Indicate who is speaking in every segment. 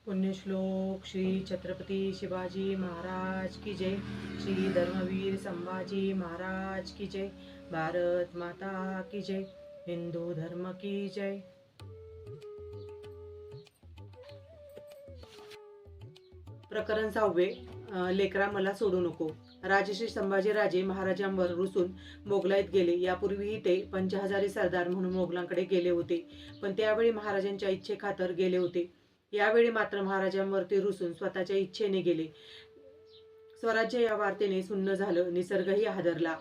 Speaker 1: पुण्यश्लोक श्री छत्रपती शिवाजी महाराज की जय। श्री धर्मवीर संभाजी महाराज की जय। भारत माता की जय। हिंदू धर्म की जय। प्रकरण 6. लेकरा मला सोडू नको। राजश्री संभाजीराजे महाराजांवर रुसून मोगलाईत गेले। यापूर्वीही ते पंचहजारी सरदार म्हणून मोगलांकडे गेले होते, पण त्यावेळी महाराजांच्या इच्छेखातर गेले होते. यावेळी मात्र महाराजांवरती रुसून स्वतःच्या इच्छेने गेले. स्वराज्य या वार्तेने सुन्न झालं. निसर्गही हादरला.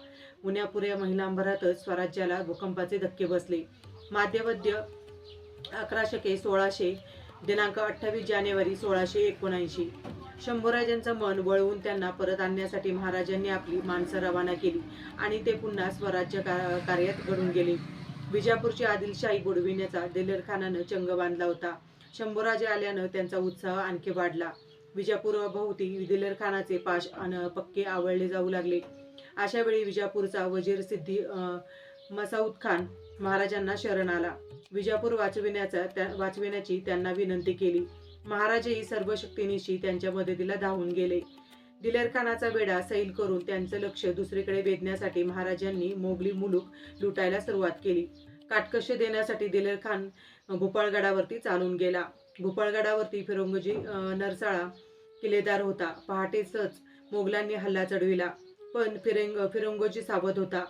Speaker 1: उन्यापुऱ्या महिनाभरातच स्वराज्याला भूकंपाचे धक्के बसले. माध्यवद्य 1116 दिनांक 28 जानेवारी 1679. शंभूराजांचं मन वळवून त्यांना परत आणण्यासाठी महाराजांनी आपली माणसं रवाना केली आणि ते पुन्हा स्वराज्य कार्यात घडून गेले. विजापूरची आदिलशाही बुडविण्याचा दिलेरखानानं चंग बांधला होता. शंभूराजे आल्यानं त्यांचा उत्साह आणखी वाढला. विजापूरभोवती दिलेरखानाचे पाश पक्के आवळले जाऊ लागले. अशा वेळी विजापूरचा वजीर सिद्धी मसाऊद खान महाराजांना शरण आला. विजापूर वाचविण्याची त्यांना विनंती केली. महाराजही सर्व शक्तीनिशी त्यांच्या मदतीला धावून गेले. दिलेरखानाचा वेढा सैल करून त्यांचं लक्ष दुसरीकडे वेधण्यासाठी महाराजांनी मोगली मुलूक लुटायला सुरुवात केली. काटकश देण्यासाठी दिलेरखान भूपाळगडावरती चालून गेला. भूपाळगडावरती फिरंगोजी नरसाळा किल्लेदार होता. पहाटेसच मोगलांनी हल्ला चढविला, पण फिरंगोजी सावध होता.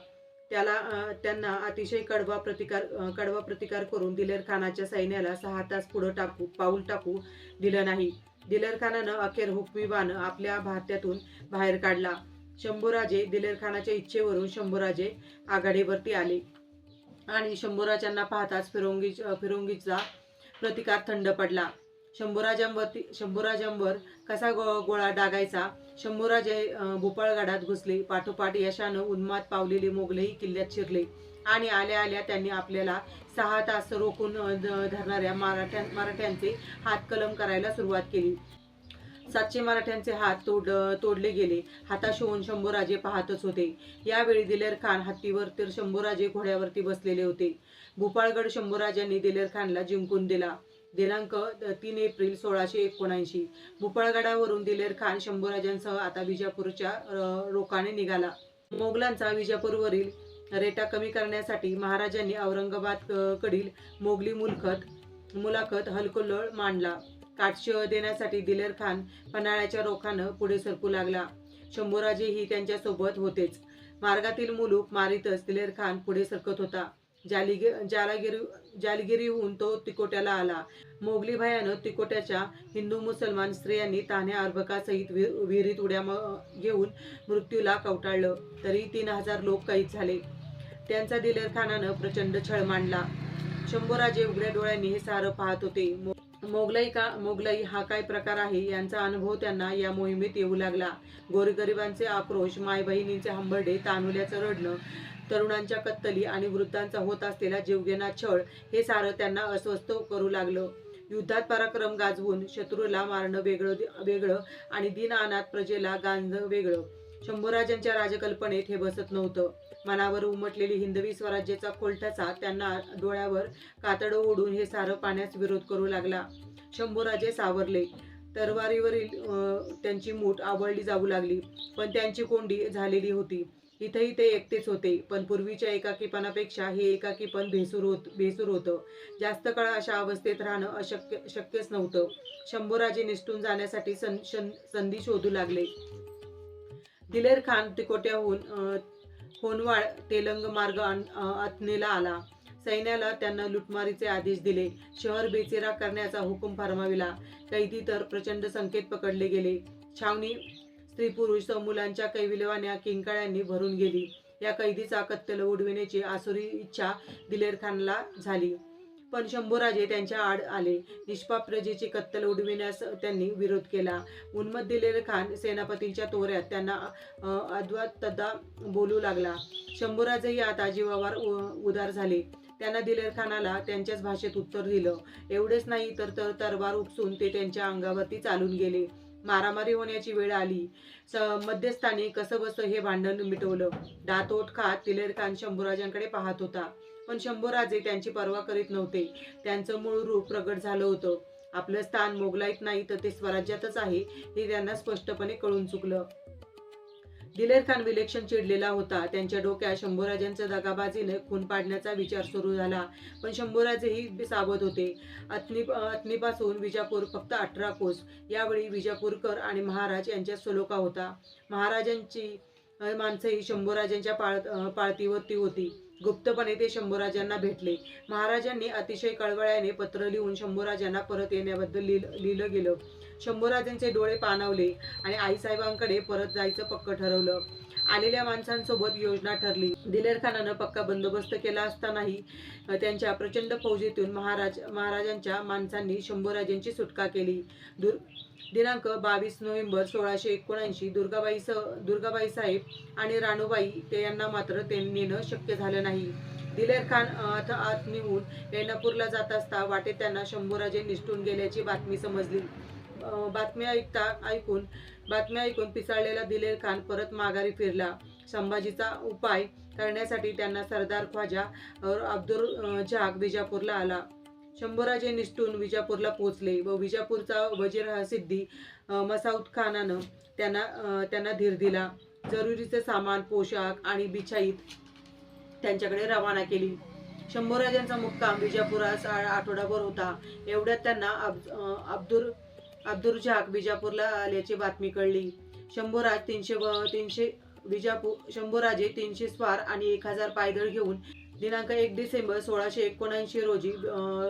Speaker 1: त्यांना अतिशय कडवा प्रतिकार करून दिलेरखानाच्या सैन्याला 6 तास पुढे पाऊल टाकू दिलं नाही. दिलेरखानानं अखेर हुकमी बाण आपल्या भारत्यातून बाहेर काढला. शंभूराजे दिलेरखानाच्या इच्छेवरून शंभूराजे आघाडीवरती आले आणि शंभूराजांना पाहताच फिरंगीचा प्रतिकार थंड पडला. शंभूराजांवर कसा गोळा डागायचा. शंभूराजे भूपाळगडात घुसले. पाठोपाठ यशानं उन्माद पावलेले मोगलही किल्ल्यात शिरले आणि आल्या आल्या त्यांनी आपल्याला 6 तास रोखून धरणाऱ्या मराठ्यांचे हात कलम करायला सुरुवात केली. 700 मराठ्यांचे हात तोडले गेले. हताश होऊन शंभूराजे पाहतच होते. यावेळी दिलेरखान हत्तीवर तर शंभूराजे घोड्यावरती बसलेले होते. भूपाळगड शंभूराजांनी दिलेरखानला जिंकून दिला. दिनांक 3 एप्रिल 1679. भूपाळगडावरून दिलेरखान शंभूराजांसह आता विजापूरच्या रोखाने निघाला. मोगलांचा विजापूरवरील रेटा कमी करण्यासाठी महाराजांनी औरंगाबाद कडील मोगली मुलाखत हलकल्लोळ मांडला. काटश देण्यासाठी दिलेरखान पन्हाळ्याच्या रोखानं पुढे सरकू लागला. शंभूराजेही त्यांच्यासोबत होतेच. मार्गातील मुलूक मारीतच दिलेरखान पुढे सरकत होता. जालगिरीहून तो तिकोट्याला आला. मोगली भयानं तिकोट्याच्या हिंदू मुसलमान स्त्रियांनी तान्ह्या अर्भकासहित विहिरीत उड्या घेऊन मृत्यूला कवटाळलं. तरी 3000 लोक कैद झाले. त्यांचा दिलेरखानानं प्रचंड छळ मांडला. शंभूराजे उघड्या डोळ्यांनी हे सारं पाहत होते. मोगलाई हा काय प्रकार आहे यांचा अनुभव त्यांना या मोहिमेत येऊ लागला. गोरगरिबांचे आक्रोश, माय बहिणींचे हंबरडे, तानुल्याचं रडणं, तरुणांच्या कत्तली आणि वृद्धांचा होत असलेला जीवघेणा छळ हे सारं त्यांना अस्वस्थ करू लागलं. युद्धात पराक्रम गाजवून शत्रूला मारणं वेगळं आणि दीनअनाथ प्रजेला गांजणं वेगळं. शंभूराजांच्या राजकल्पनेत हे बसत नव्हतं. मनावर उमटलेली हिंदवी स्वराज्याचा खोलठसा त्यांना डोळ्यावर कातडं ओढून हे सारं पाण्यास विरोध करू लागला. शंभूराजे सावरले. तरवारीवरील त्यांची मूठ आवळली जाऊ लागली, पण त्यांची कोंडी झालेली होती. इथंही ते एकटेच होते, पण पूर्वीच्या एकाकीपणापेक्षा हे एकाकीपण भेसूर होतं. जास्त काळ अशा अवस्थेत राहणं शक्यच नव्हतं. शंभूराजे निसटून जाण्यासाठी संधी शोधू लागले. दिलेरखान तिकोट्याहून होनवाळ तेलंग मार्ग अथनेला आला. सैन्याला त्यांना लुटमारीचे आदेश दिले. शहर बेचिराग करण्याचा हुकूम फरमाविला. कैदी तर प्रचंड संख्येत पकडले गेले. छावणी स्त्री-पुरुष मुलांच्या कैविलवाण्या किंकाळ्यांनी भरून गेली. या कैदीचा कत्तल उडविण्याची आसुरी इच्छा दिलेरखानला झाली, पण शंभूराजे त्यांच्या आड आले. निष्पाप प्रजेची कत्तल उडविण्यास त्यांनी विरोध केला. उन्मत्त दिलेरखान सेनापतींच्या तोऱ्यात त्यांना अद्वा बोलू लागला. शंभूराजेही आता जीवावर उदार झाले. त्यांना दिलेरखानाला त्यांच्याच भाषेत उत्तर दिलं. एवढेच नाही तर तरवार उपसून ते त्यांच्या अंगावरती चालून गेले. मारामारी होण्याची वेळ आली. मध्यस्थानी कसंबसं हे भांडण मिटवलं. दातोट खात दिलेरखान शंभूराजांकडे पाहत होता, पण शंभूराजे त्यांची पर्वा करीत नव्हते. त्यांचं मूळ रूप प्रगट झालं होतं. आपलं स्थान मोगलाईत नाही तर ते स्वराज्यातच आहे हे त्यांना स्पष्टपणे कळून चुकलं. दिलेर खान विलक्षण चिडलेला होता. त्यांच्या डोक्यात शंभूराजांच्या दगाबाजीने खून पाडण्याचा विचार सुरू झाला. पण शंभूराजेही सावध होते. अथणीपासून विजापूर फक्त 18 कोस. यावेळी विजापूरकर आणि महाराज यांच्यात सलोखा होता. महाराजांची माणसंही शंभूराजांच्या पाळतीवरती होती. गुप्तपणे ते शंभूराजांना भेटले. महाराजांनी अतिशय कळवळ्याने पत्र लिहून शंभूराजांना परत येण्याबद्दल लिहिलं गेलं. शंभूराजांचे डोळे पाणावले आणि आईसाहेबांकडे परत जायचं पक्क ठरवलं. आलेल्या माणसांसोबत योजना ठरली. दिलेर खानानं पक्का बंदोबस्त केला असतानाही त्यांच्या प्रचंड फौजेतून महाराजांच्या माणसांनी शंभूराजांची सुटका केली. दिनांक 22 नोव्हेंबर 1679 दुर्गाबाई साहेब आणि राणूबाई यांना मात्र ते नेणं शक्य झालं नाही. दिलेर खान आत निघून ऐनापूरला जात असता वाटेत त्यांना शंभूराजे निसटून गेल्याची बातमी समजली. बातमी ऐकून पिसाळलेला दिलेर खान परत माघारी फिरला. संभाजीचा उपाय करण्यासाठी त्यांना सरदार ख्वाजा अब्दुल जहाग विजापूरला आला. शंभूराजे निसटून विजापूरला पोहोचले व विजापूरचा वजीर सिद्दी मसाऊद खानानं त्यांना धीर दिला. जरुरीचे सामान, पोशाख आणि बिछाईत त्यांच्याकडे रवाना केली. शंभूराजांचा मुक्काम विजापुरात आठवडाभर होता. एवढ्यात त्यांना अब्दुल जहाग विजापूरला आल्याची बातमी कळली. शंभूराजे 300 स्वार आणि 1000 पायदळ घेऊन दिनांक 1 डिसेंबर 1679 रोजी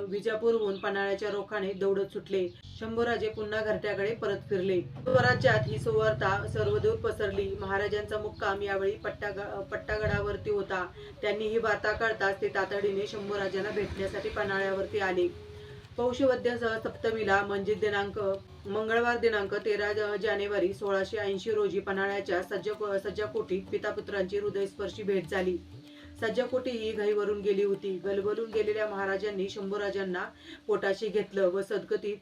Speaker 1: विजापूरहून पन्हाळ्याच्या रोखाने दौडत सुटले. शंभूराजे पुन्हा घरट्याकडे परत फिरले. स्वराज्यात ही सुवार्ता सर्वदूर पसरली. महाराजांचा मुक्काम यावेळी पट्टागडावरती होता. त्यांनी ही वार्ता कळताच ते तातडीने शंभूराजांना भेटण्यासाठी पन्हाळ्यावरती आले. पौषवद्य सप्तमीला म्हणजे मंगळवार दिनांक 13 जानेवारी 1680 रोजी पन्हाळ्याच्या सज्जाकोटीत पितापुत्रांची हृदयस्पर्शी भेट झाली. सज्जाकोटी ही घाईवरून गेली होती. गलबलून गेलेल्या महाराजांनी शंभूराजांना पोटाशी घेतलं व सद्गतीत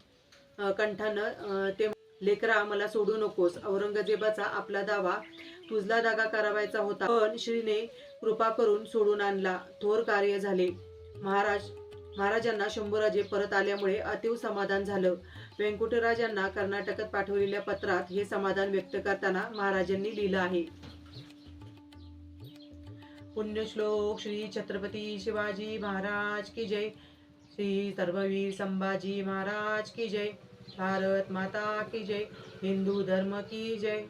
Speaker 1: कंठानं ते लेकरा मला सोडू नकोस. औरंगजेबाचा आपला दावा तुझला दागा करावायचा होता, पण श्रीने कृपा करून सोडून आणला. थोर कार्य झाले. महाराजांना शंभूराजे परत आल्यामुळे अतीव समाधान झालं. व्यंकटराजांना कर्नाटकात पाठवलेल्या पत्रात हे समाधान व्यक्त करताना महाराजांनी लिहिलं आहे. पुण्यश्लोक श्री छत्रपती शिवाजी महाराज की जय. श्री सर्ववीर संभाजी महाराज की जय. भारत माता की जय. हिंदू धर्म की जय.